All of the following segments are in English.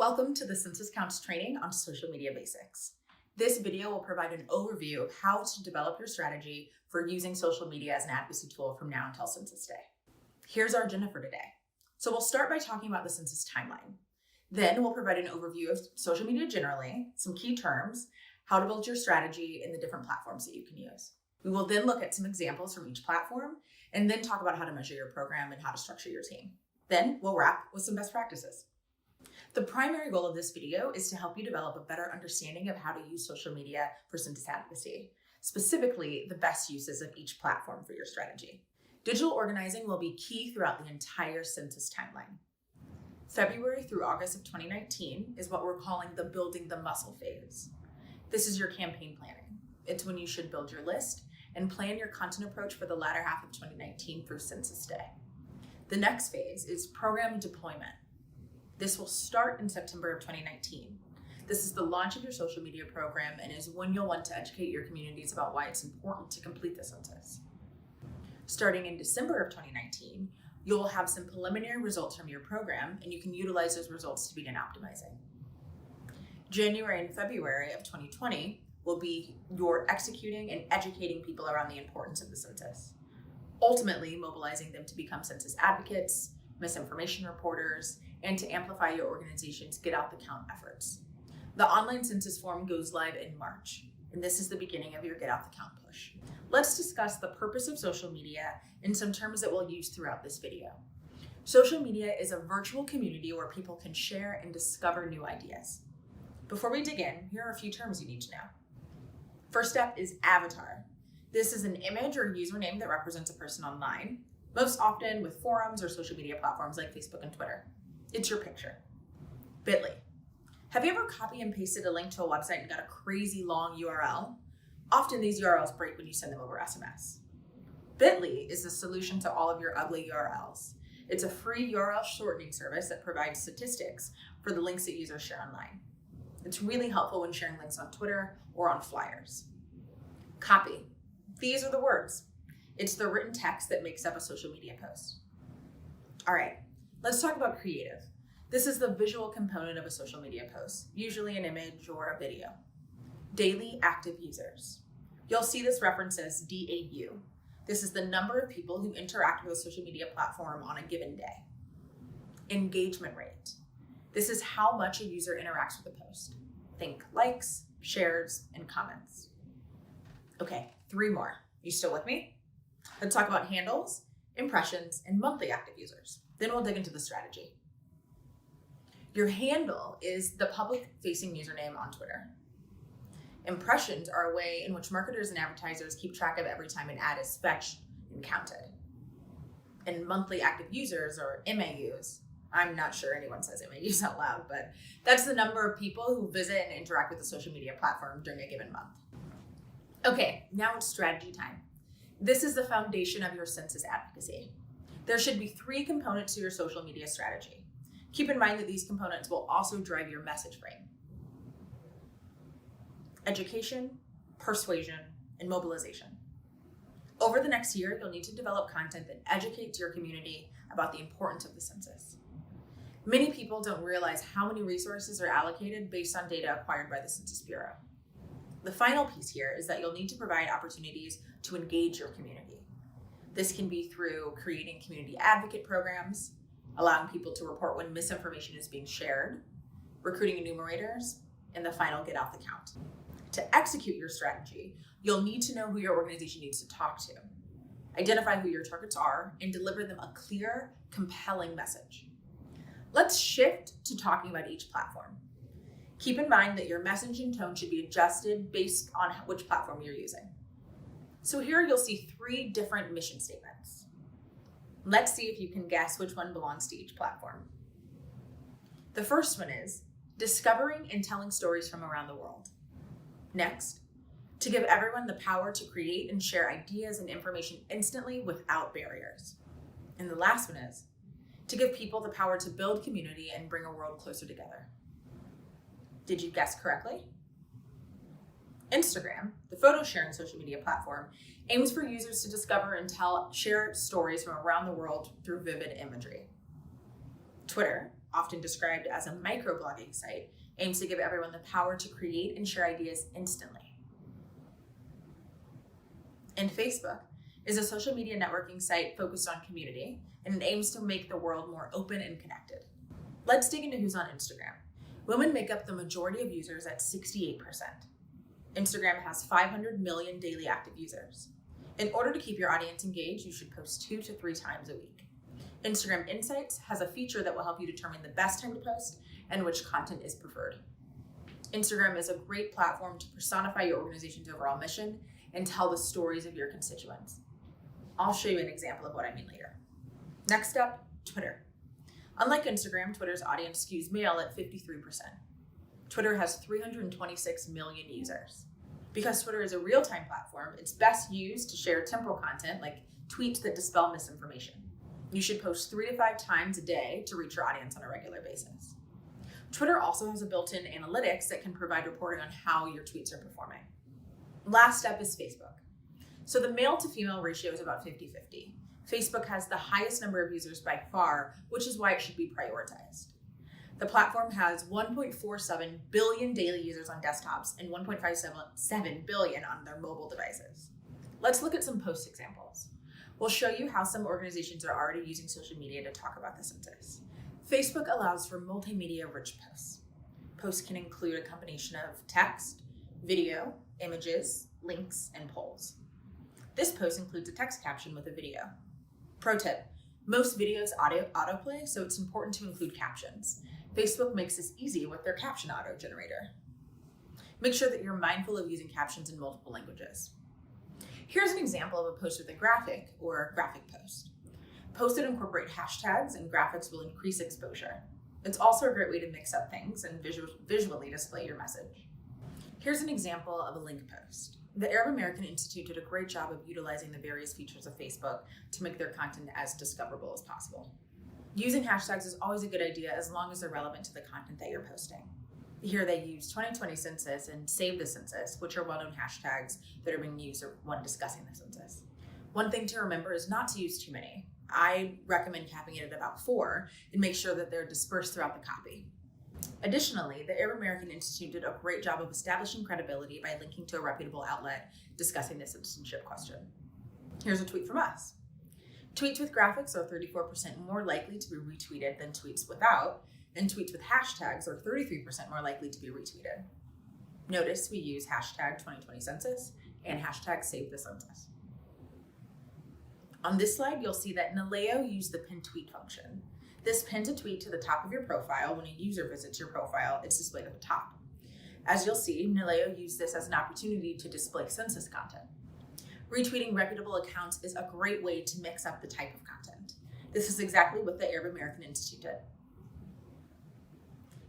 Welcome to the Census Counts training on social media basics. This video will provide an overview of how to develop your strategy for using social media as an advocacy tool from now until Census Day. Here's our agenda for today. So we'll start by talking about the census timeline. Then we'll provide an overview of social media generally, some key terms, how to build your strategy, and the different platforms that you can use. We will then look at some examples from each platform and then talk about how to measure your program and how to structure your team. Then we'll wrap with some best practices. The primary goal of this video is to help you develop a better understanding of how to use social media for census advocacy, specifically the best uses of each platform for your strategy. Digital organizing will be key throughout the entire census timeline. February through August of 2019 is what we're calling the building the muscle phase. This is your campaign planning. It's when you should build your list and plan your content approach for the latter half of 2019 through Census Day. The next phase is program deployment. This will start in September of 2019. This is the launch of your social media program and is when you'll want to educate your communities about why it's important to complete the census. Starting in December of 2019, you'll have some preliminary results from your program and you can utilize those results to begin optimizing. January and February of 2020 will be your executing and educating people around the importance of the census, ultimately mobilizing them to become census advocates, misinformation reporters, and to amplify your organization's Get Out the Count efforts. The online census form goes live in March, and this is the beginning of your Get Out the Count push. Let's discuss the purpose of social media in some terms that we'll use throughout this video. Social media is a virtual community where people can share and discover new ideas. Before we dig in, here are a few terms you need to know. First up is avatar. This is an image or username that represents a person online, most often with forums or social media platforms like Facebook and Twitter. It's your picture. Bitly. Have you ever copy and pasted a link to a website and got a crazy long URL? Often these URLs break when you send them over SMS. Bitly is the solution to all of your ugly URLs. It's a free URL shortening service that provides statistics for the links that users share online. It's really helpful when sharing links on Twitter or on flyers. Copy. These are the words. It's the written text that makes up a social media post. All right, let's talk about creative. This is the visual component of a social media post, usually an image or a video. Daily active users. You'll see this reference as DAU. This is the number of people who interact with a social media platform on a given day. Engagement rate. This is how much a user interacts with a post. Think likes, shares, and comments. Okay, 3 more. You still with me? Let's talk about handles, impressions, and monthly active users. Then we'll dig into the strategy. Your handle is the public-facing username on Twitter. Impressions are a way in which marketers and advertisers keep track of every time an ad is fetched and counted. And monthly active users, or MAUs, I'm not sure anyone says MAUs out loud, but that's the number of people who visit and interact with the social media platform during a given month. Okay, now it's strategy time. This is the foundation of your census advocacy. There should be 3 components to your social media strategy. Keep in mind that these components will also drive your message frame. Education, persuasion, and mobilization. Over the next year, you'll need to develop content that educates your community about the importance of the census. Many people don't realize how many resources are allocated based on data acquired by the Census Bureau. The final piece here is that you'll need to provide opportunities to engage your community. This can be through creating community advocate programs, allowing people to report when misinformation is being shared, recruiting enumerators, and the final Get Out the Count. To execute your strategy, you'll need to know who your organization needs to talk to, identify who your targets are, and deliver them a clear, compelling message. Let's shift to talking about each platform. Keep in mind that your message and tone should be adjusted based on which platform you're using. So here you'll see 3 different mission statements. Let's see if you can guess which one belongs to each platform. The first one is discovering and telling stories from around the world. Next, to give everyone the power to create and share ideas and information instantly without barriers. And the last one is to give people the power to build community and bring a world closer together. Did you guess correctly? Instagram, the photo sharing social media platform, aims for users to discover and share stories from around the world through vivid imagery. Twitter, often described as a microblogging site, aims to give everyone the power to create and share ideas instantly. And Facebook is a social media networking site focused on community, and it aims to make the world more open and connected. Let's dig into who's on Instagram. Women make up the majority of users at 68%. Instagram has 500 million daily active users. In order to keep your audience engaged, you should post 2 to 3 times a week. Instagram Insights has a feature that will help you determine the best time to post and which content is preferred. Instagram is a great platform to personify your organization's overall mission and tell the stories of your constituents. I'll show you an example of what I mean later. Next up, Twitter. Unlike Instagram, Twitter's audience skews male at 53%. Twitter has 326 million users. Because Twitter is a real-time platform, it's best used to share temporal content like tweets that dispel misinformation. You should post 3 to 5 times a day to reach your audience on a regular basis. Twitter also has a built-in analytics that can provide reporting on how your tweets are performing. Last up is Facebook. So the male to female ratio is about 50-50. Facebook has the highest number of users by far, which is why it should be prioritized. The platform has 1.47 billion daily users on desktops and 1.57 billion on their mobile devices. Let's look at some post examples. We'll show you how some organizations are already using social media to talk about the census. Facebook allows for multimedia-rich posts. Posts can include a combination of text, video, images, links, and polls. This post includes a text caption with a video. Pro tip, most videos autoplay, so it's important to include captions. Facebook makes this easy with their caption auto generator. Make sure that you're mindful of using captions in multiple languages. Here's an example of a post with a graphic or graphic post. Posts that incorporate hashtags and graphics will increase exposure. It's also a great way to mix up things and visually display your message. Here's an example of a link post. The Arab American Institute did a great job of utilizing the various features of Facebook to make their content as discoverable as possible. Using hashtags is always a good idea as long as they're relevant to the content that you're posting. Here they use 2020 Census and Save the Census, which are well-known hashtags that are being used when discussing the census. One thing to remember is not to use too many. I recommend capping it at about 4 and make sure that they're dispersed throughout the copy. Additionally, the Arab American Institute did a great job of establishing credibility by linking to a reputable outlet discussing the citizenship question. Here's a tweet from us. Tweets with graphics are 34% more likely to be retweeted than tweets without, and tweets with hashtags are 33% more likely to be retweeted. Notice we use hashtag 2020 Census and hashtag Save the Census. On this slide, you'll see that Naleo used the pin tweet function. This pins a tweet to the top of your profile. When a user visits your profile, it's displayed at the top. As you'll see, Naleo used this as an opportunity to display census content. Retweeting reputable accounts is a great way to mix up the type of content. This is exactly what the Arab American Institute did.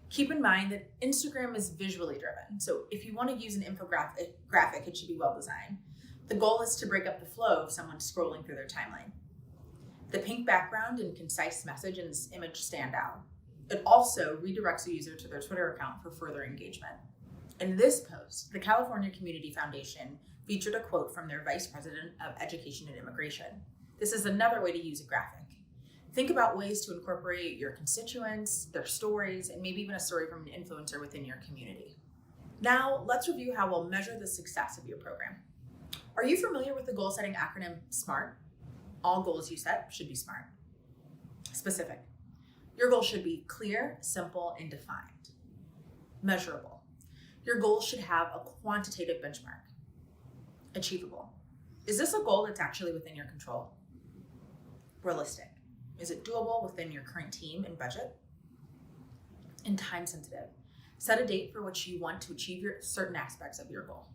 Keep in mind that Instagram is visually driven, so if you want to use an infographic, it should be well designed. The goal is to break up the flow of someone scrolling through their timeline. The pink background and concise message in this image stand out. It also redirects a user to their Twitter account for further engagement. In this post, the California Community Foundation featured a quote from their Vice President of Education and Immigration. This is another way to use a graphic. Think about ways to incorporate your constituents, their stories, and maybe even a story from an influencer within your community. Now, let's review how we'll measure the success of your program. Are you familiar with the goal-setting acronym SMART? All goals you set should be SMART. Specific. Your goal should be clear, simple, and defined. Measurable. Your goal should have a quantitative benchmark. Achievable. Is this a goal that's actually within your control? Realistic. Is it doable within your current team and budget? And time sensitive. Set a date for which you want to achieve certain aspects of your goal.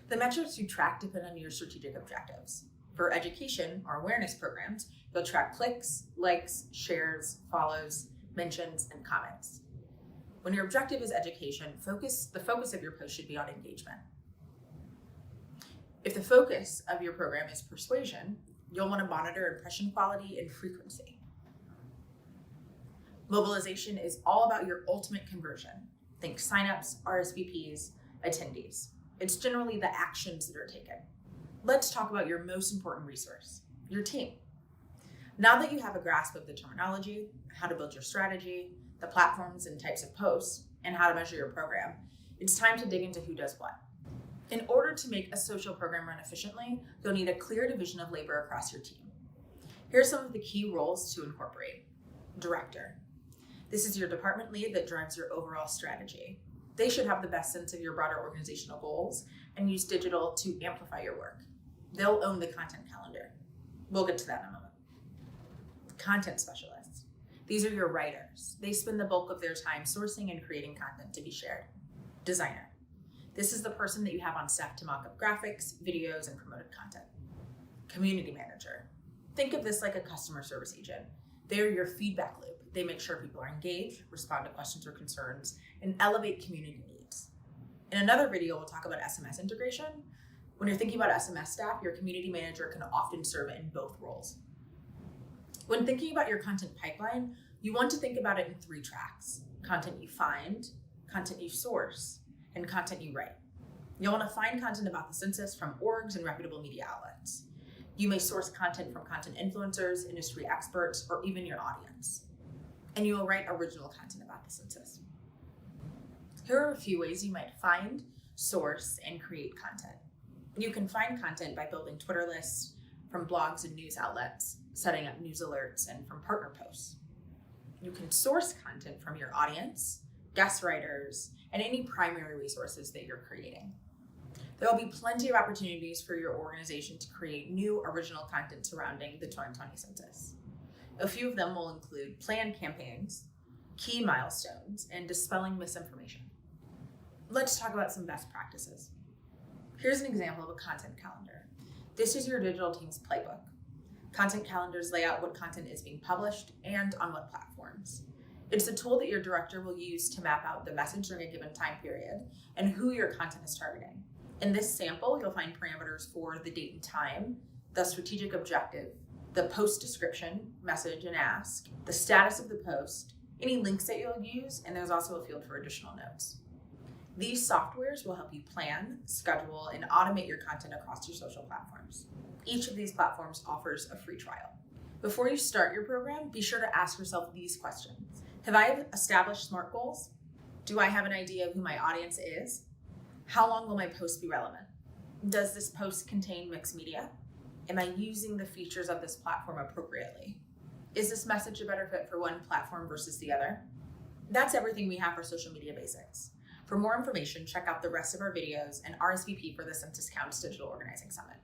The metrics you track depend on your strategic objectives. For education or awareness programs, you'll track clicks, likes, shares, follows, mentions, and comments. When your objective is education, the focus of your post should be on engagement. If the focus of your program is persuasion, you'll want to monitor impression quality and frequency. Mobilization is all about your ultimate conversion. Think signups, RSVPs, attendees. It's generally the actions that are taken. Let's talk about your most important resource, your team. Now that you have a grasp of the terminology, how to build your strategy, the platforms and types of posts, and how to measure your program, it's time to dig into who does what. In order to make a social program run efficiently, you'll need a clear division of labor across your team. Here are some of the key roles to incorporate. Director. This is your department lead that drives your overall strategy. They should have the best sense of your broader organizational goals and use digital to amplify your work. They'll own the content calendar. We'll get to that in a moment. Content specialists. These are your writers. They spend the bulk of their time sourcing and creating content to be shared. Designer. This is the person that you have on staff to mock up graphics, videos, and promoted content. Community manager. Think of this like a customer service agent. They're your feedback loop. They make sure people are engaged, respond to questions or concerns, and elevate community needs. In another video, we'll talk about SMS integration. When you're thinking about SMS staff, your community manager can often serve in both roles. When thinking about your content pipeline, you want to think about it in 3 tracks: content you find, content you source, and content you write. You'll want to find content about the census from orgs and reputable media outlets. You may source content from content influencers, industry experts, or even your audience. And you will write original content about the census. Here are a few ways you might find, source, and create content. You can find content by building Twitter lists, from blogs and news outlets, setting up news alerts, and from partner posts. You can source content from your audience, guest writers, and any primary resources that you're creating. There will be plenty of opportunities for your organization to create new original content surrounding the 2020 census. A few of them will include planned campaigns, key milestones, and dispelling misinformation. Let's talk about some best practices. Here's an example of a content calendar. This is your digital team's playbook. Content calendars lay out what content is being published and on what platforms. It's a tool that your director will use to map out the message during a given time period and who your content is targeting. In this sample, you'll find parameters for the date and time, the strategic objective, the post description, message and ask, the status of the post, any links that you'll use, and there's also a field for additional notes. These softwares will help you plan, schedule, and automate your content across your social platforms. Each of these platforms offers a free trial. Before you start your program, be sure to ask yourself these questions. Have I established SMART goals? Do I have an idea of who my audience is? How long will my post be relevant? Does this post contain mixed media? Am I using the features of this platform appropriately? Is this message a better fit for one platform versus the other? That's everything we have for Social Media Basics. For more information, check out the rest of our videos and RSVP for the Census Counts Digital Organizing Summit.